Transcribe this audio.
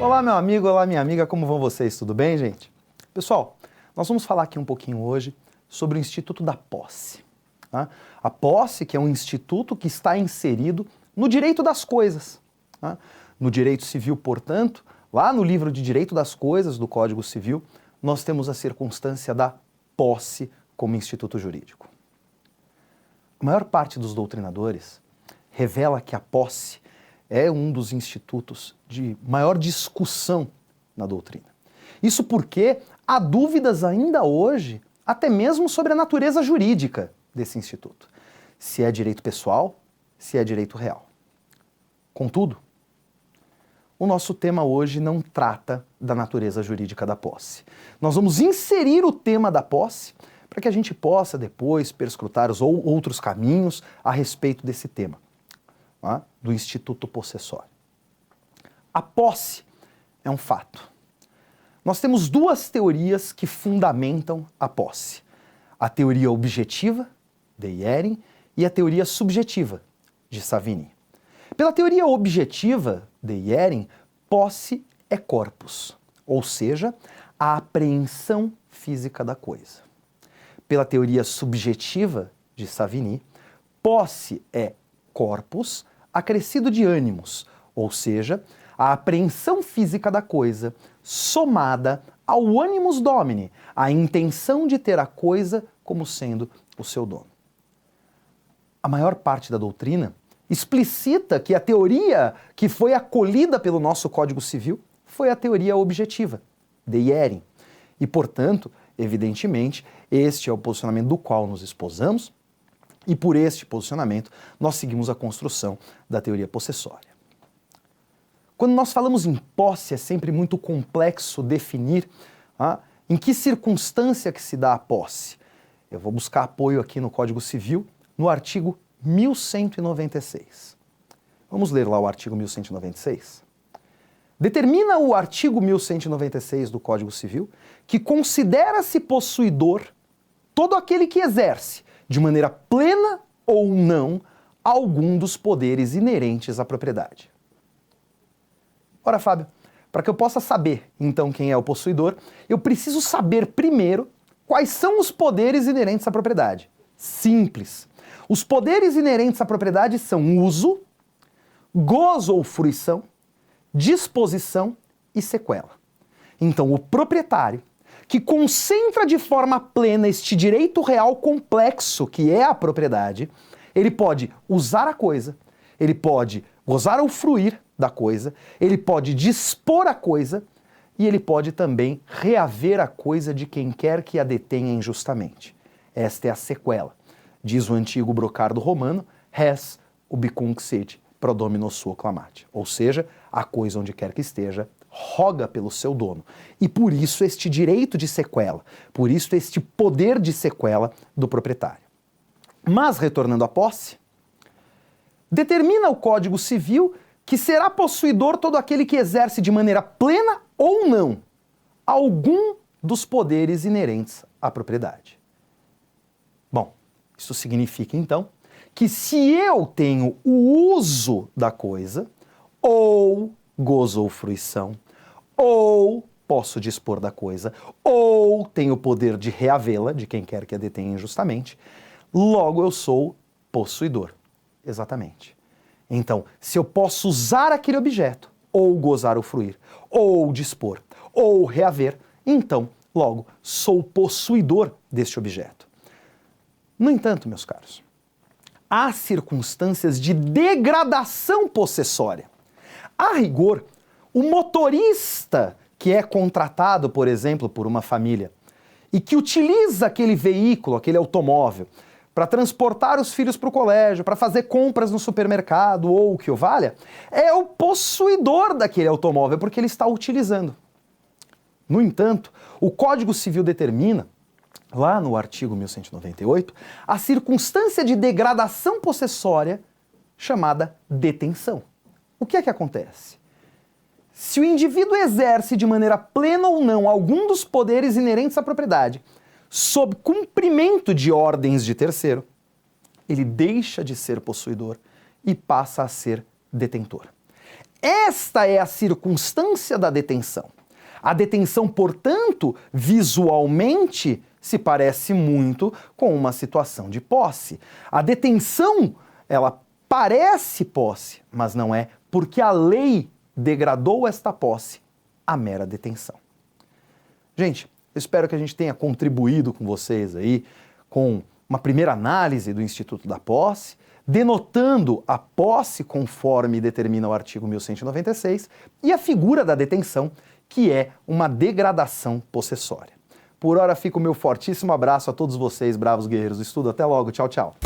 Olá, meu amigo, olá, minha amiga, como vão vocês? Tudo bem, gente? Pessoal, nós vamos falar aqui um pouquinho hoje sobre o Instituto da Posse. Tá? A posse, que é um instituto que está inserido no direito das coisas. Tá? No direito civil, portanto, lá no livro de Direito das Coisas do Código Civil, nós temos a circunstância da posse como instituto jurídico. A maior parte dos doutrinadores revela que a posse é um dos institutos de maior discussão na doutrina. Isso porque há dúvidas ainda hoje, até mesmo sobre a natureza jurídica desse instituto. Se é direito pessoal, se é direito real. Contudo, o nosso tema hoje não trata da natureza jurídica da posse. Nós vamos inserir o tema da posse para que a gente possa depois perscrutar os outros caminhos a respeito desse tema, tá? Do instituto possessório. A posse é um fato. Nós temos duas teorias que fundamentam a posse. A teoria objetiva, de Iering, e a teoria subjetiva, de Savigny. Pela teoria objetiva, de Iering, posse é corpus, ou seja, a apreensão física da coisa. Pela teoria subjetiva, de Savigny, posse é corpus acrescido de ânimos, ou seja, a apreensão física da coisa somada ao animus domini, a intenção de ter a coisa como sendo o seu dono. A maior parte da doutrina explicita que a teoria que foi acolhida pelo nosso Código Civil foi a teoria objetiva, de Iering. E, portanto, evidentemente, este é o posicionamento do qual nos esposamos, e por este posicionamento nós seguimos a construção da teoria possessória. Quando nós falamos em posse, é sempre muito complexo definir em que circunstância que se dá a posse. Eu vou buscar apoio aqui no Código Civil, no artigo 1196. Vamos ler lá o artigo 1196? Determina o artigo 1196 do Código Civil que considera-se possuidor todo aquele que exerce, de maneira plena ou não, algum dos poderes inerentes à propriedade. Ora, Fábio, para que eu possa saber, então, quem é o possuidor, eu preciso saber primeiro quais são os poderes inerentes à propriedade. Simples. Os poderes inerentes à propriedade são uso, gozo ou fruição, disposição e sequela. Então, o proprietário, que concentra de forma plena este direito real complexo que é a propriedade, ele pode usar a coisa, ele pode gozar ou fruir da coisa, ele pode dispor a coisa e ele pode também reaver a coisa de quem quer que a detenha injustamente. Esta é a sequela. Diz o antigo brocardo romano, res ubicunc sit pro domino suo clamate. Ou seja, a coisa onde quer que esteja, roga pelo seu dono. E por isso este direito de sequela, por isso este poder de sequela do proprietário. Mas, retornando à posse, determina o Código Civil que será possuidor todo aquele que exerce de maneira plena ou não algum dos poderes inerentes à propriedade. Bom, isso significa então que se eu tenho o uso da coisa, ou gozo ou fruição, ou posso dispor da coisa, ou tenho o poder de reavê-la, de quem quer que a detenha injustamente, logo eu sou possuidor. Exatamente. Então, se eu posso usar aquele objeto, ou gozar ou fruir, ou dispor, ou reaver, então, logo, sou possuidor deste objeto. No entanto, meus caros, há circunstâncias de degradação possessória. A rigor, o motorista que é contratado, por exemplo, por uma família e que utiliza aquele veículo, aquele automóvel, para transportar os filhos para o colégio, para fazer compras no supermercado ou o que o valha, é o possuidor daquele automóvel, porque ele está utilizando. No entanto, o Código Civil determina, lá no artigo 1198, a circunstância de degradação possessória chamada detenção. O que é que acontece? Se o indivíduo exerce de maneira plena ou não algum dos poderes inerentes à propriedade, sob cumprimento de ordens de terceiro, ele deixa de ser possuidor e passa a ser detentor. Esta é a circunstância da detenção. A detenção, portanto, visualmente se parece muito com uma situação de posse. A detenção, ela parece posse, mas não é, porque a lei degradou esta posse à mera detenção. Gente, eu espero que a gente tenha contribuído com vocês aí com uma primeira análise do Instituto da Posse, denotando a posse conforme determina o artigo 1196 e a figura da detenção, que é uma degradação possessória. Por hora fica o meu fortíssimo abraço a todos vocês, bravos guerreiros do estudo. Até logo, tchau, tchau.